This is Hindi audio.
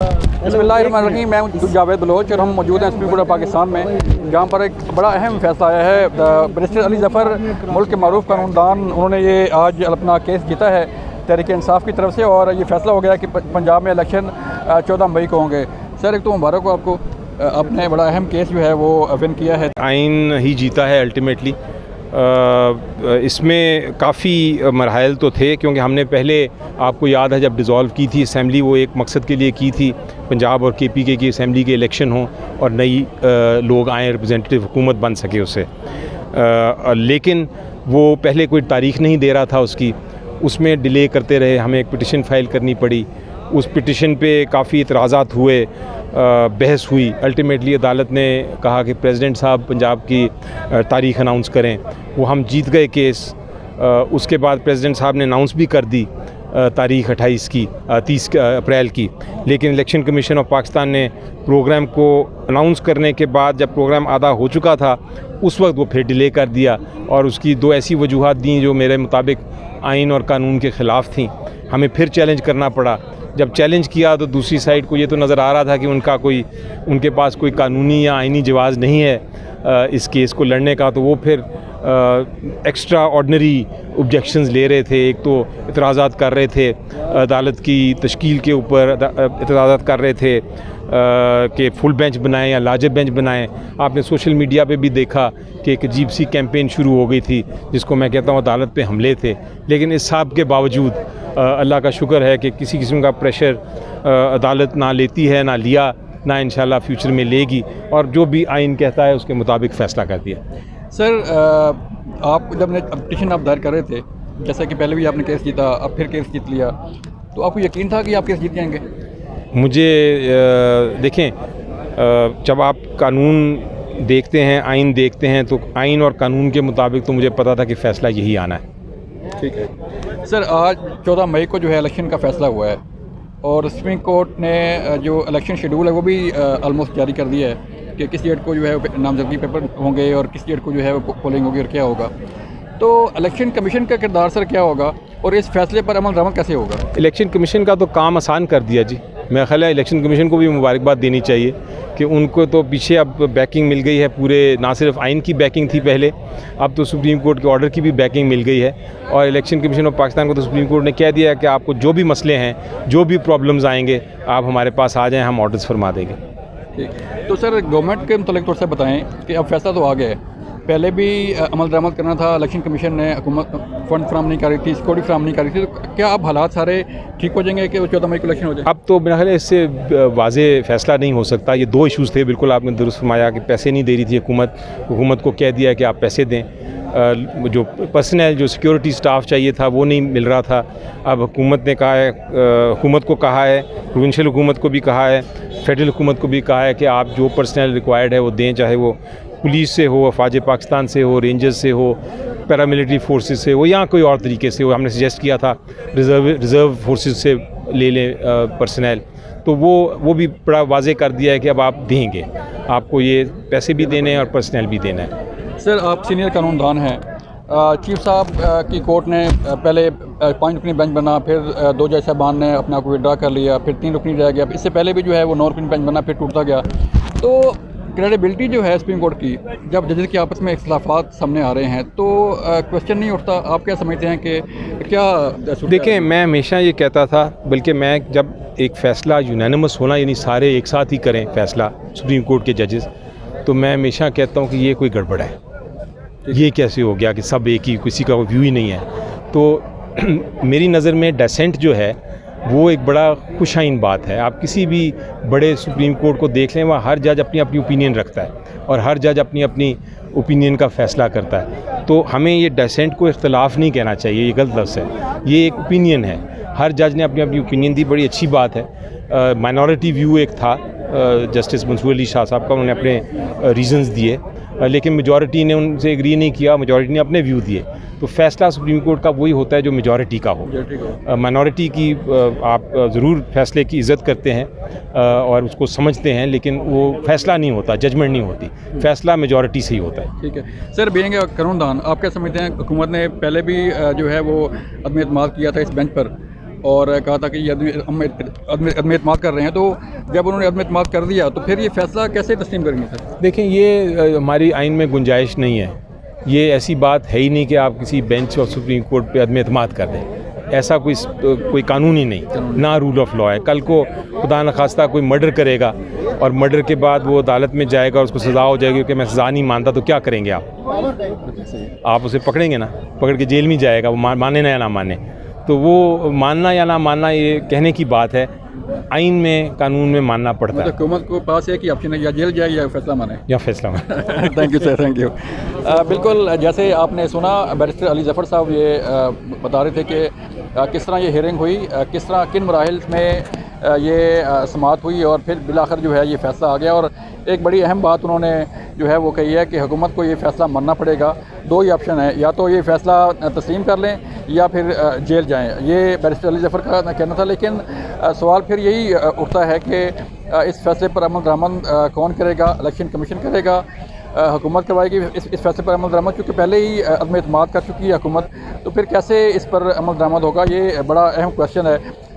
बिस्मिल्लाहिर्रहमानिर्रहीम। मैं जावेद बलोच और हम मौजूद हैं सुप्रीम कोर्ट ऑफ पाकिस्तान में, जहाँ पर एक बड़ा अहम फैसला आया है। बैरिस्टर अली ज़फ़र मुल्क के मारूफ कानूनदान, उन्होंने ये आज अपना केस जीता है तहरीक इंसाफ की तरफ से, और ये फैसला हो गया कि पंजाब में इलेक्शन 14 मई को होंगे। सर, एक तो मुबारक हो आपको, आपने बड़ा अहम केस जो है वो विन किया है। आइन ही जीता है अल्टीमेटली। इसमें काफ़ी मरहल तो थे, क्योंकि हमने पहले, आपको याद है, जब डिज़ोल्व की थी असेंबली, वो एक मकसद के लिए की थी, पंजाब और KPK की असेंबली के इलेक्शन हों और नई लोग आएँ, रिप्रेजेंटेटिव हुकूमत बन सके उससे। लेकिन वो पहले कोई तारीख़ नहीं दे रहा था उसमें डिले करते रहे, हमें एक पिटिशन फ़ाइल करनी पड़ी। उस पिटिशन पे काफ़ी इतराज़ात हुए, बहस हुई। अल्टीमेटली अदालत ने कहा कि प्रेसिडेंट साहब पंजाब की तारीख़ अनाउंस करें। वो हम जीत गए केस। उसके बाद प्रेसिडेंट साहब ने अनाउंस भी कर दी तारीख़ 30 अप्रैल की। लेकिन इलेक्शन कमीशन ऑफ पाकिस्तान ने प्रोग्राम को अनाउंस करने के बाद, जब प्रोग्राम आधा हो चुका था, उस वक्त वो फिर डिले कर दिया, और उसकी दो ऐसी वजूहात दी जो मेरे मुताबिक आइन और कानून के ख़िलाफ़ थी। हमें फिर चैलेंज करना पड़ा। जब चैलेंज किया तो दूसरी साइड को ये तो नज़र आ रहा था कि उनके पास कोई कानूनी या आइनी जवाज़ नहीं है इस केस को लड़ने का, तो वो फिर एक्स्ट्रा ऑर्डनरी ऑब्जेक्शंस ले रहे थे। एक तो इतराज़ात कर रहे थे अदालत की तश्कील के ऊपर, इतराज़ात कर रहे थे कि फुल बेंच बनाएं या लार्जर बेंच बनाएं। आपने सोशल मीडिया पे भी देखा कि एक अजीब सी कैंपेन शुरू हो गई थी, जिसको मैं कहता हूँ अदालत पे हमले थे। लेकिन इस सब के बावजूद अल्लाह का शुक्र है कि किसी किस्म का प्रेशर अदालत ना लेती है, ना लिया, ना इंशाल्लाह फ्यूचर में लेगी, और जो भी आइन कहता है उसके मुताबिक फ़ैसला कर दिया। सर, आप जब पिटिशन आप दायर कर रहे थे, जैसा कि पहले भी आपने केस जीता, अब फिर केस जीत लिया, तो आपको यकीन था कि आप केस जीत जाएंगे? मुझे देखें, जब आप कानून देखते हैं, आइन देखते हैं, तो आइन और कानून के मुताबिक तो मुझे पता था कि फ़ैसला यही आना है। ठीक है सर, आज 14 मई को जो है इलेक्शन का फ़ैसला हुआ है, और सुप्रीम कोर्ट ने जो इलेक्शन शेड्यूल है वो भी ऑलमोस्ट जारी कर दिया है कि किस डेट को जो है नामजदगी पेपर होंगे और किस डेट को जो है वो पोलिंग होगी और क्या होगा। तो इलेक्शन कमीशन का किरदार सर क्या होगा, और इस फैसले पर अमल दरामद कैसे होगा? इलेक्शन कमीशन का तो काम आसान कर दिया जी। मेरा ख्याल है इलेक्शन कमीशन को भी मुबारकबाद देनी चाहिए कि उनको तो पीछे अब बैकिंग मिल गई है पूरे, ना सिर्फ आइन की बैकिंग थी पहले, अब तो सुप्रीम कोर्ट के ऑर्डर की भी बैकिंग मिल गई है। और इलेक्शन कमीशन ऑफ पाकिस्तान को तो सुप्रीम कोर्ट ने कह दिया है कि आपको जो भी मसले हैं, जो भी प्रॉब्लम्स आएंगे, आप हमारे पास आ जाएँ, हम ऑर्डर्स फरमा देंगे। ठीक। तो सर, गवर्नमेंट के मुतालिक तौर से बताएं कि अब फैसला तो आ गया है, पहले भी अमल दरामद करना था, इलेक्शन कमीशन ने हुकूमत फंड फ्राहम नहीं कर रही थी, सिक्योरिटी फ्राहम नहीं कर रही थी, तो क्या अब हालात सारे ठीक हो जाएंगे कि 14 मई को इलेक्शन हो जाए? अब तो मेरा ख्याल है इससे वाज़े फैसला नहीं हो सकता। ये दो इशूज़ थे, बिल्कुल आपने दुरुस्त फरमाया कि पैसे नहीं दे रही थी हुकूमत को कह दिया कि आप पैसे दें। जो पर्सनल, जो सिक्योरिटी स्टाफ चाहिए था वो नहीं मिल रहा था। अब हुकूमत ने कहा है, हुकूमत को कहा है, प्रोविंशियल हुकूमत को भी कहा है, फेडरल हुकूमत को भी कहा है कि आप जो पर्सनल रिक्वायर्ड है वो दें, चाहे वो पुलिस से हो, अफवाज पाकिस्तान से हो, रेंजर्स से हो, पैरामिलिट्री फोर्सेस से हो, या कोई और तरीके से हो। हमने सजेस्ट किया था रिज़र्व फोर्सेस से ले लें पर्सनल, तो वो भी बड़ा वाज़े कर दिया है कि अब आप देंगे, आपको ये पैसे भी देने हैं और पर्सनल भी देना है। सर, आप सीनियर कानूनदान हैं, चीफ साहब की कोर्ट ने पहले 5 रुकनी बेंच बना, फिर 2 जज साहबान ने अपना को विड्रा कर लिया, फिर 3 रुकनी रह गया, इससे पहले भी जो है वो 9 रुकनी बेंच बना, फिर टूटता गया। तो क्रेडिबिलिटी जो है सुप्रीम कोर्ट की, जब जजेस के आपस में इख्तिलाफात सामने आ रहे हैं, तो क्वेश्चन नहीं उठता? आप क्या समझते हैं कि क्या? देखें, मैं हमेशा ये कहता था, बल्कि मैं जब एक फ़ैसला यूनानिमस होना, यानी सारे एक साथ ही करें फ़ैसला, सुप्रीम कोर्ट के जजेस, तो मैं हमेशा कहता हूँ कि ये कोई गड़बड़ है। ये कैसे हो गया कि सब एक ही, किसी का व्यू ही नहीं है? तो मेरी नज़र में डेसेंट जो है वो एक बड़ा खुशाइन बात है। आप किसी भी बड़े सुप्रीम कोर्ट को देख लें, वहाँ हर जज अपनी अपनी ओपिनियन रखता है और हर जज अपनी अपनी ओपिनियन का फ़ैसला करता है। तो हमें ये डेसेंट को इख्तलाफ नहीं कहना चाहिए, ये गलत लफ्ज़ है, ये एक ओपिनियन है। हर जज ने अपनी अपनी ओपिनियन दी, बड़ी अच्छी बात है। माइनॉरिटी व्यू एक था जस्टिस मंसूर अली शाह साहब का, उन्होंने अपने रीज़न्स दिए, लेकिन मेजॉरिटी ने उनसे एग्री नहीं किया, मेजॉरिटी ने अपने व्यू दिए। तो फ़ैसला सुप्रीम कोर्ट का वही होता है जो मेजॉरिटी का हो। माइनॉरिटी की आप ज़रूर फ़ैसले की इज़्ज़त करते हैं और उसको समझते हैं, लेकिन वो फ़ैसला नहीं होता, जजमेंट नहीं होती, फ़ैसला मेजॉरिटी से ही होता है। ठीक है सर, बीइंग कानूनदान, आप क्या समझते हैं? हुकूमत ने पहले भी जो है वो अदम एतमाद किया था इस बेंच पर, और कहा था कि ये अदम एतमाद कर रहे हैं, तो जब उन्होंने अदम एतमाद कर दिया तो फिर ये फैसला कैसे तस्लीम करेंगे सर? देखें, ये हमारी आइन में गुंजाइश नहीं है। ये ऐसी बात है ही नहीं कि आप किसी बेंच और सुप्रीम कोर्ट पे अदम एतमाद कर दें। ऐसा कोई कानून ही नहीं, ना रूल ऑफ लॉ है। कल को खुदा न खास्ता कोई मर्डर करेगा और मर्डर के बाद वो अदालत में जाएगा और उसको सज़ा हो जाएगी कि मैं सज़ा नहीं मानता, तो क्या करेंगे आप उसे पकड़ेंगे ना, पकड़ के जेल में जाएगा, वो माने ना या ना माने। तो वो मानना या ना मानना ये कहने की बात है, आइन में कानून में मानना पड़ता है। हुकूमत को पास है कि ऑप्शन है, या जेल जाए या फैसला माने, या फैसला माने। Thank you sir, thank you. बिल्कुल, जैसे आपने सुना बैरिस्टर अली ज़फ़र साहब ये बता रहे थे कि किस तरह ये हियरिंग हुई, किस तरह किन मराहिल में ये समाअत हुई और फिर बिलाखिर जो है ये फ़ैसला आ गया। और एक बड़ी अहम बात उन्होंने जो है वो कही है कि हुकूमत को ये फ़ैसला मानना पड़ेगा। दो ही ऑप्शन है, या तो ये फ़ैसला तस्लीम कर लें या फिर जेल जाएं। ये बैरिस्टर अली ज़फ़र का कहना था। लेकिन सवाल फिर यही उठता है कि इस फैसले पर अमल दरामद कौन करेगा? इलेक्शन कमीशन करेगा, हुकूमत करवाएगी इस फैसले पर अमल दरामद, क्योंकि पहले ही अदम एतमाद कर चुकी है हुकूमत, तो फिर कैसे इस पर अमल दरामद होगा? ये बड़ा अहम क्वेश्चन है।